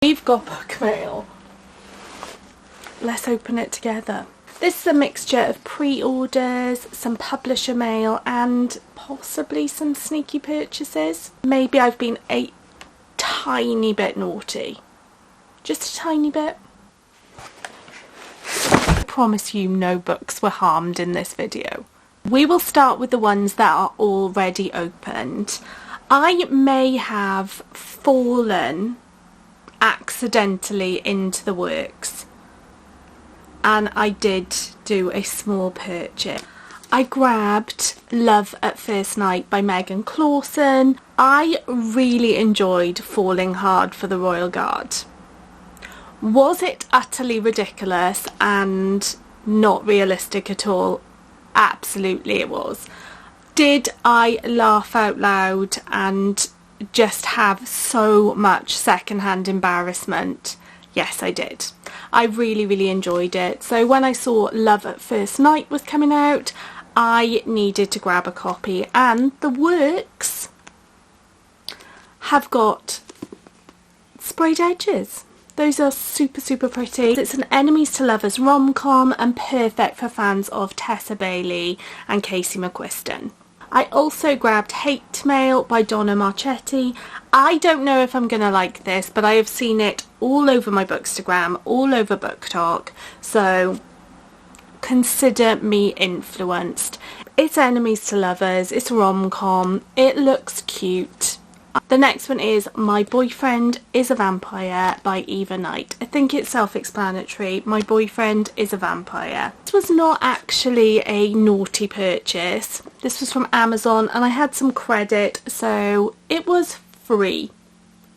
We've got book mail. Let's open it together. This is a mixture of pre-orders, some publisher mail and possibly some sneaky purchases. Maybe I've been a tiny bit naughty. Just a tiny bit. I promise you no books were harmed in this video. We will start with the ones that are already opened. I may have fallen accidentally into the works and I did do a small purchase. I grabbed Love at First Night by Megan Clawson. I really enjoyed Falling Hard for the Royal Guard. Was it utterly ridiculous and not realistic at all? Absolutely it was. Did I laugh out loud and just have so much secondhand embarrassment? Yes, I did. I really enjoyed it. So when I saw Love at First Night was coming out, I needed to grab a copy, and the works have got sprayed edges. Those are super pretty. It's an enemies to lovers rom-com and perfect for fans of Tessa Bailey and Casey McQuiston. I also grabbed Hate Mail by Donna Marchetti. I don't know if I'm gonna like this, but I have seen it all over my Bookstagram, all over BookTok, so consider me influenced. It's enemies to lovers, it's rom-com, it looks cute. The next one is My Boyfriend is a Vampire by Eva Knight. I think it's self-explanatory. My boyfriend is a vampire. This was not actually a naughty purchase. This was from Amazon and I had some credit, so it was free.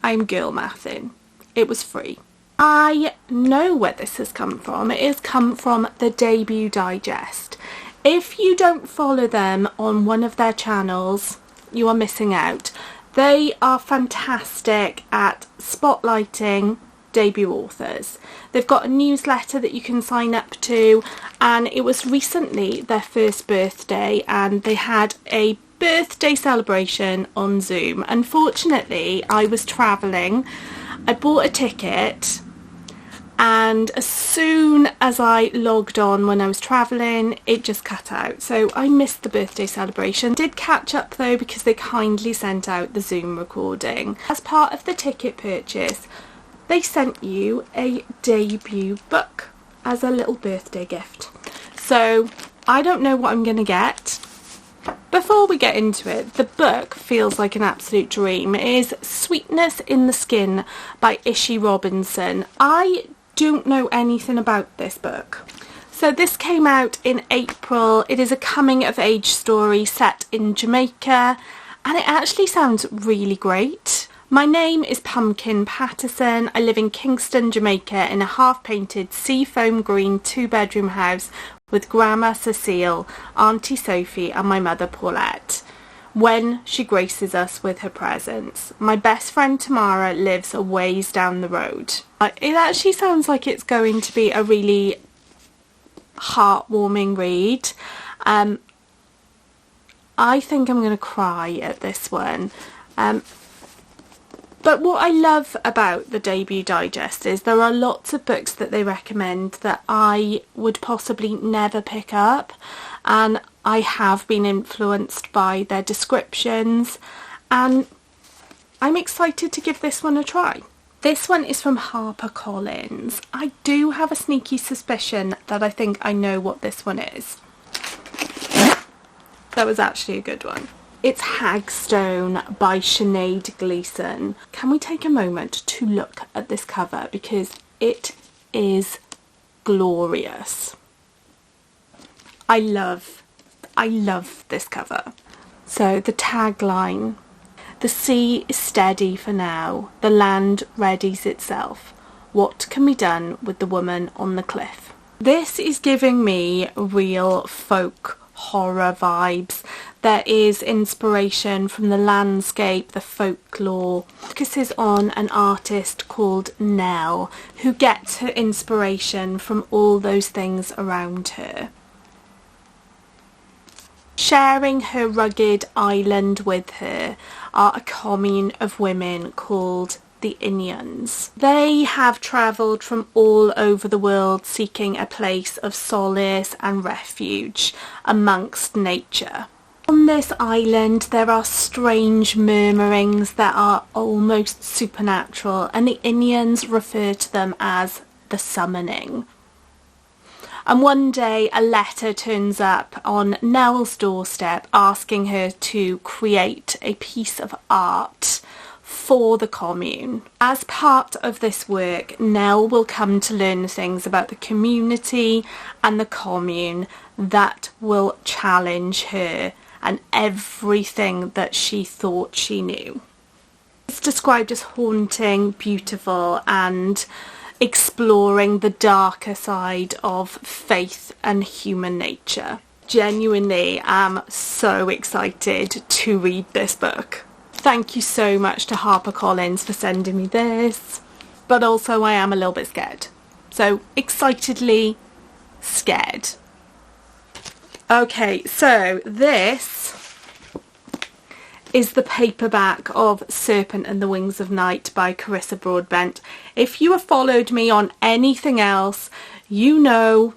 I'm girl mathing. It was free. I know where this has come from. It has come from the Debut Digest. If you don't follow them on one of their channels, you are missing out. They are fantastic at spotlighting debut authors. They've got a newsletter that you can sign up to, and it was recently their first birthday and they had a birthday celebration on Zoom. Unfortunately, I was travelling. I bought a ticket, and as soon as I logged on when I was travelling, it just cut out. So I missed the birthday celebration. Did catch up though because they kindly sent out the Zoom recording. As part of the ticket purchase, they sent you a debut book as a little birthday gift. So I don't know what I'm going to get. Before we get into it, the book feels like an absolute dream. It is Sweetness in the Skin by Ishi Robinson. I don't know anything about this book. So this came out in April. It is a coming of age story set in Jamaica and it actually sounds really great. My name is Pumpkin Patterson. I live in Kingston, Jamaica in a half-painted seafoam green 2-bedroom house with Grandma Cecile, Auntie Sophie and my mother Paulette, when she graces us with her presence. My best friend Tamara lives a ways down the road. It actually sounds like it's going to be a really heartwarming read. I think I'm going to cry at this one. But what I love about the Debut Digest is there are lots of books that they recommend that I would possibly never pick up, and I have been influenced by their descriptions, and I'm excited to give this one a try. This one is from HarperCollins. I do have a sneaky suspicion that I think I know what this one is. That was actually a good one. It's Hagstone by Sinead Gleeson. Can we take a moment to look at this cover because it is glorious. I love this cover. So the tagline: the sea is steady for now, the land readies itself. What can be done with the woman on the cliff? This is giving me real folk horror vibes. There is inspiration from the landscape, the folklore. Focuses on an artist called Nell who gets her inspiration from all those things around her. Sharing her rugged island with her are a commune of women called the Inyans. They have travelled from all over the world seeking a place of solace and refuge amongst nature. On this island there are strange murmurings that are almost supernatural, and the Inyans refer to them as the summoning. And one day a letter turns up on Nell's doorstep asking her to create a piece of art for the commune. As part of this work, Nell will come to learn things about the community and the commune that will challenge her and everything that she thought she knew. It's described as haunting, beautiful, and exploring the darker side of faith and human nature. Genuinely am so excited to read this book. Thank you so much to HarperCollins for sending me this, but also I am a little bit scared. So excitedly scared. Okay, so this is the paperback of Serpent and the Wings of Night by Carissa Broadbent. If you have followed me on anything else, you know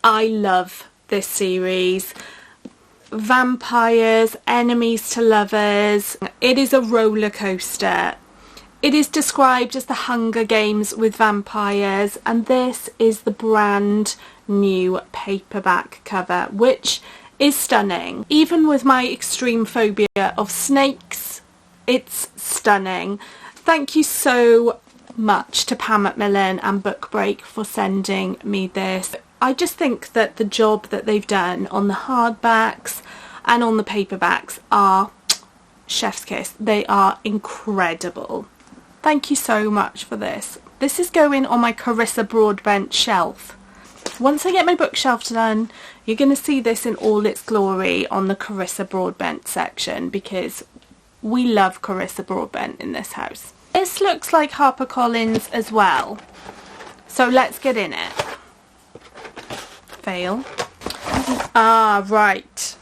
I love this series. Vampires, enemies to lovers. It is a roller coaster. It is described as the Hunger Games with vampires, and this is the brand new paperback cover, which is stunning. Even with my extreme phobia of snakes, it's stunning. Thank you so much to Pam Macmillan and Book Break for sending me this. I just think that the job that they've done on the hardbacks and on the paperbacks are chef's kiss. They are incredible. Thank you so much for this. This is going on my Carissa Broadbent shelf. Once I get my bookshelf done, you're going to see this in all its glory on the Carissa Broadbent section, because we love Carissa Broadbent in this house. This looks like HarperCollins as well, so let's get in it. Fail. Ah, right.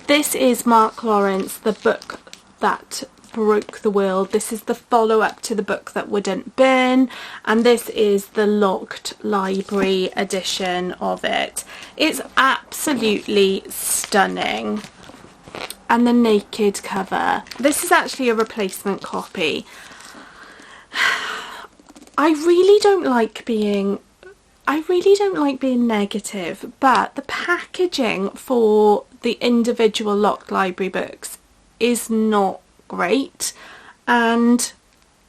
This is Mark Lawrence, the book that broke the world. This is the follow-up to the book that wouldn't burn, and this is the locked library edition of it. It's absolutely stunning. And the naked cover. This is actually a replacement copy. I really don't like being negative, but the packaging for the individual locked library books is not great. And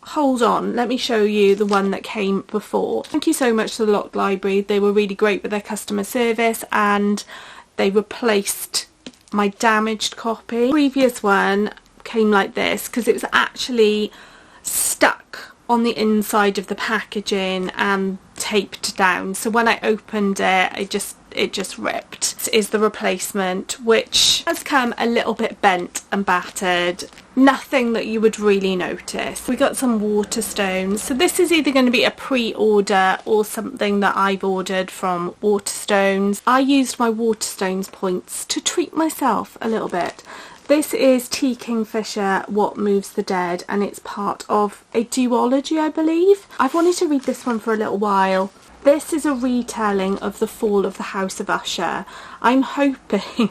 hold on, let me show you the one that came before. Thank you so much to the locked library. They were really great with their customer service, and they replaced my damaged copy. The previous one came like this because it was actually stuck on the inside of the packaging and taped down, so when I opened it, it just ripped. This is the replacement, which has come a little bit bent and battered. Nothing that you would really notice. We got some Waterstones, so this is either going to be a pre-order or something that I've ordered from Waterstones. I used my Waterstones points to treat myself a little bit. This is T. Kingfisher, What Moves the Dead, and it's part of a duology, I believe. I've wanted to read this one for a little while. This is a retelling of the fall of the House of Usher. I'm hoping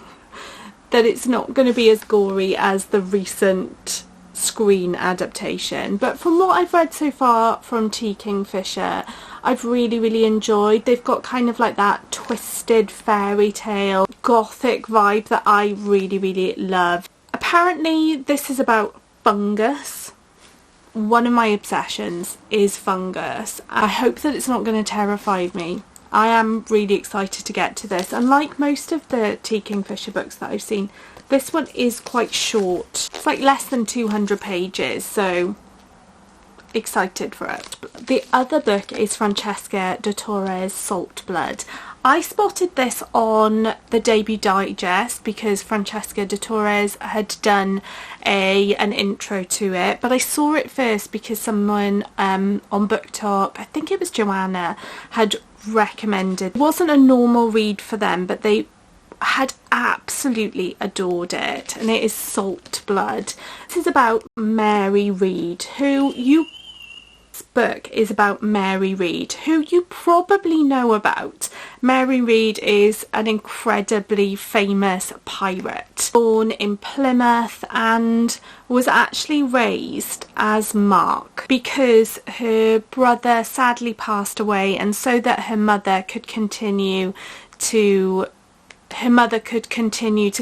that it's not going to be as gory as the recent screen adaptation, but from what I've read so far from T. Kingfisher, I've really enjoyed. They've got kind of like that twisted fairy tale gothic vibe that I really love. Apparently this is about fungus. One of my obsessions is fungus. I hope that it's not going to terrify me. I am really excited to get to this, and like most of the T. Kingfisher books that I've seen, this one is quite short. It's like less than 200 pages, so excited for it. The other book is Francesca de Torres' Salt Blood. I spotted this on the debut digest because Francesca de Torres had done an intro to it, but I saw it first because someone on BookTok, I think it was Joanna, had recommended. It wasn't a normal read for them, but they had absolutely adored it, and it is Salt Blood. This is about Mary Read, this book is about Mary Read, who you probably know about. Mary Read is an incredibly famous pirate, born in Plymouth and was actually raised as Mark because her brother sadly passed away, and so that her mother could continue to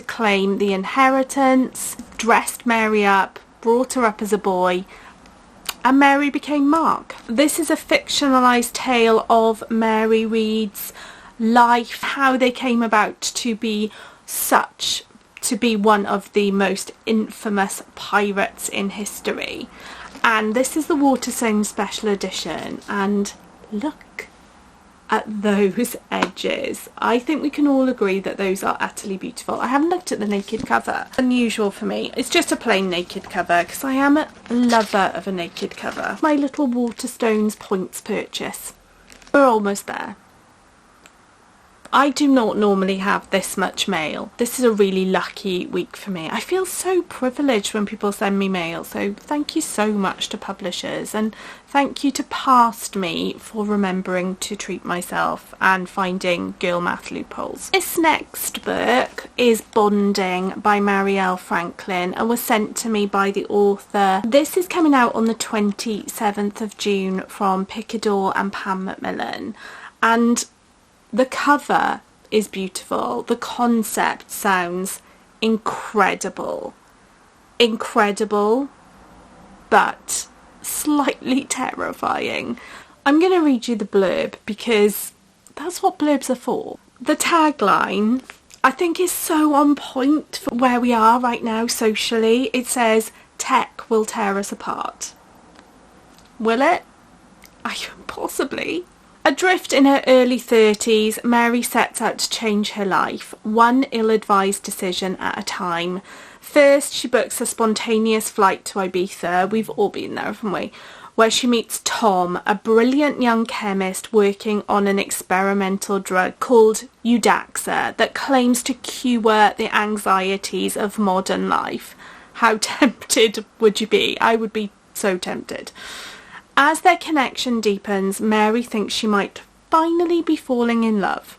claim the inheritance, dressed Mary up, brought her up as a boy, and Mary became Mark. This is a fictionalised tale of Mary Read's life, how they came about to be one of the most infamous pirates in history. And this is the Waterstones special edition, and look at those edges. I think we can all agree that those are utterly beautiful. I haven't looked at the naked cover. Unusual for me. It's just a plain naked cover because I am a lover of a naked cover. My little Waterstones points purchase. We're almost there. I do not normally have this much mail. This is a really lucky week for me. I feel so privileged when people send me mail, so thank you so much to publishers, and thank you to Past Me for remembering to treat myself and finding girl math loopholes. This next book is Bonding by Marielle Franklin and was sent to me by the author. This is coming out on the 27th of June from Picador and Pam Macmillan, and the cover is beautiful. The concept sounds incredible. Incredible, but slightly terrifying. I'm going to read you the blurb because that's what blurbs are for. The tagline, I think, is so on point for where we are right now socially. It says, "Tech will tear us apart." Will it? Possibly. Adrift in her early 30s, Mary sets out to change her life, one ill-advised decision at a time. First, she books a spontaneous flight to Ibiza, we've all been there, haven't we, where she meets Tom, a brilliant young chemist working on an experimental drug called Eudaxa that claims to cure the anxieties of modern life. How tempted would you be? I would be so tempted. As their connection deepens, Mary thinks she might finally be falling in love.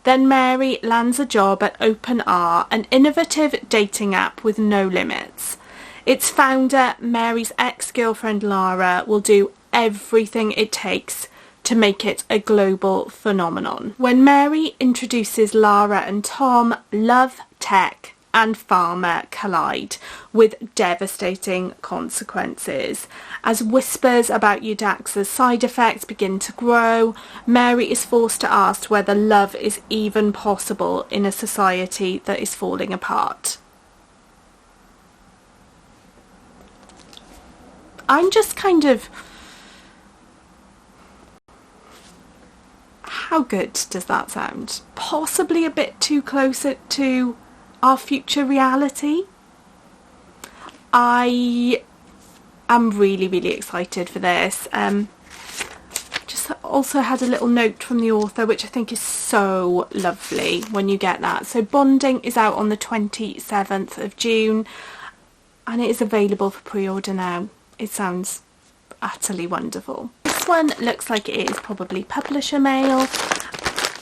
Then Mary lands a job at OpenR, an innovative dating app with no limits. Its founder, Mary's ex-girlfriend Lara, will do everything it takes to make it a global phenomenon. When Mary introduces Lara and Tom, love, tech and pharma collide with devastating consequences. As whispers about Eudaxa's side effects begin to grow, Mary is forced to ask whether love is even possible in a society that is falling apart. I'm just kind of... How good does that sound? Possibly a bit too close to our future reality. I am really, really excited for this. Just also had a little note from the author, which I think is so lovely when you get that. So Bonding is out on the 27th of June and it is available for pre-order now. It sounds utterly wonderful. This one looks like it is probably publisher mail.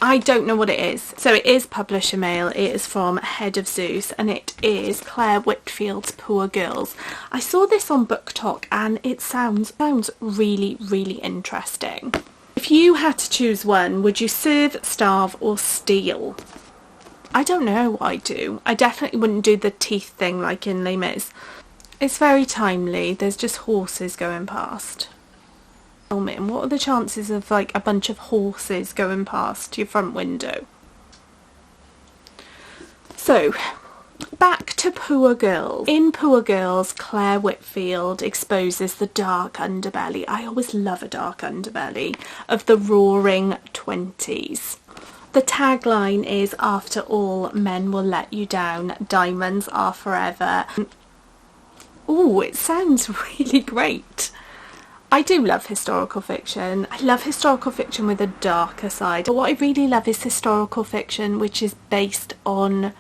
I don't know what it is. So it is publisher mail. It is from Head of Zeus and it is Claire Whitfield's Poor Girls. I saw this on BookTok and it sounds really, really interesting. If you had to choose one, would you serve, starve or steal? I don't know what I'd do. I definitely wouldn't do the teeth thing like in Les Mis. It's very timely. There's just horses going past. And what are the chances of like a bunch of horses going past your front window? So back to Poor Girls. In Poor Girls, Claire Whitfield exposes the dark underbelly. I always love a dark underbelly of the roaring 20s. The tagline is, "After all, men will let you down. Diamonds are forever." Oh, it sounds really great. I do love historical fiction. I love historical fiction with a darker side. But what I really love is historical fiction which is based on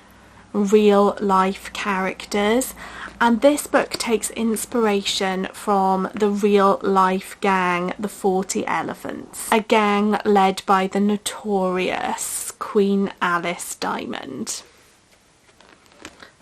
real life characters, and this book takes inspiration from the real life gang, the 40 Elephants, a gang led by the notorious Queen Alice Diamond.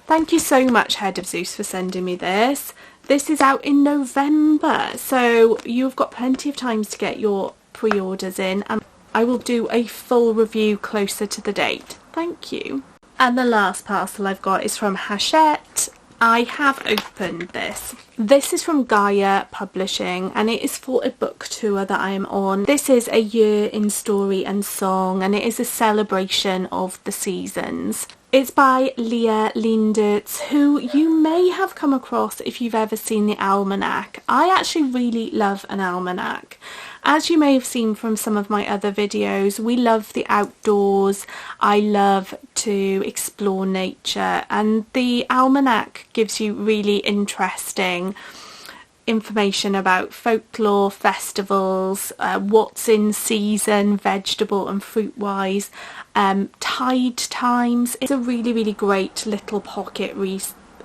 Thank you so much, Head of Zeus, for sending me this. This is out in November, so you've got plenty of time to get your pre-orders in, and I will do a full review closer to the date. Thank you. And the last parcel I've got is from Hachette. I have opened this. This is from Gaia Publishing, and it is for a book tour that I am on. This is a year in story and song, and it is a celebration of the seasons. It's by Leah Lindertz, who you may have come across if you've ever seen the almanac. I actually really love an almanac. As you may have seen from some of my other videos, we love the outdoors. I love to explore nature, and the almanac gives you really interesting information about folklore, festivals, what's in season, vegetable and fruit wise, tide times. It's a really great little pocket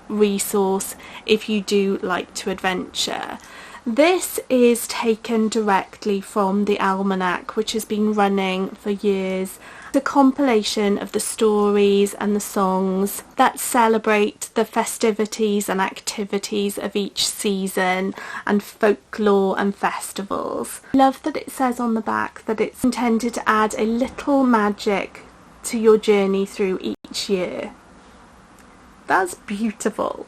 resource if you do like to adventure. This is taken directly from the almanac, which has been running for years. It's a compilation of the stories and the songs that celebrate the festivities and activities of each season and folklore and festivals. I love that it says on the back that it's intended to add a little magic to your journey through each year. That's beautiful.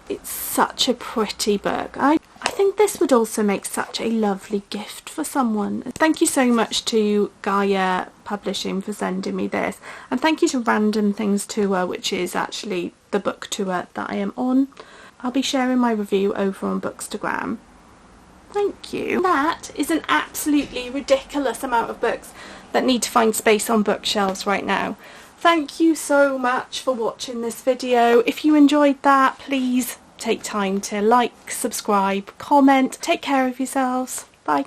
It's such a pretty book. I think this would also make such a lovely gift for someone. Thank you so much to Gaia Publishing for sending me this, and thank you to Random Things Tour, which is actually the book tour that I am on. I'll be sharing my review over on Bookstagram. Thank you. That is an absolutely ridiculous amount of books that need to find space on bookshelves right now. Thank you so much for watching this video. If you enjoyed that, please take time to like, subscribe, comment. Take care of yourselves. Bye.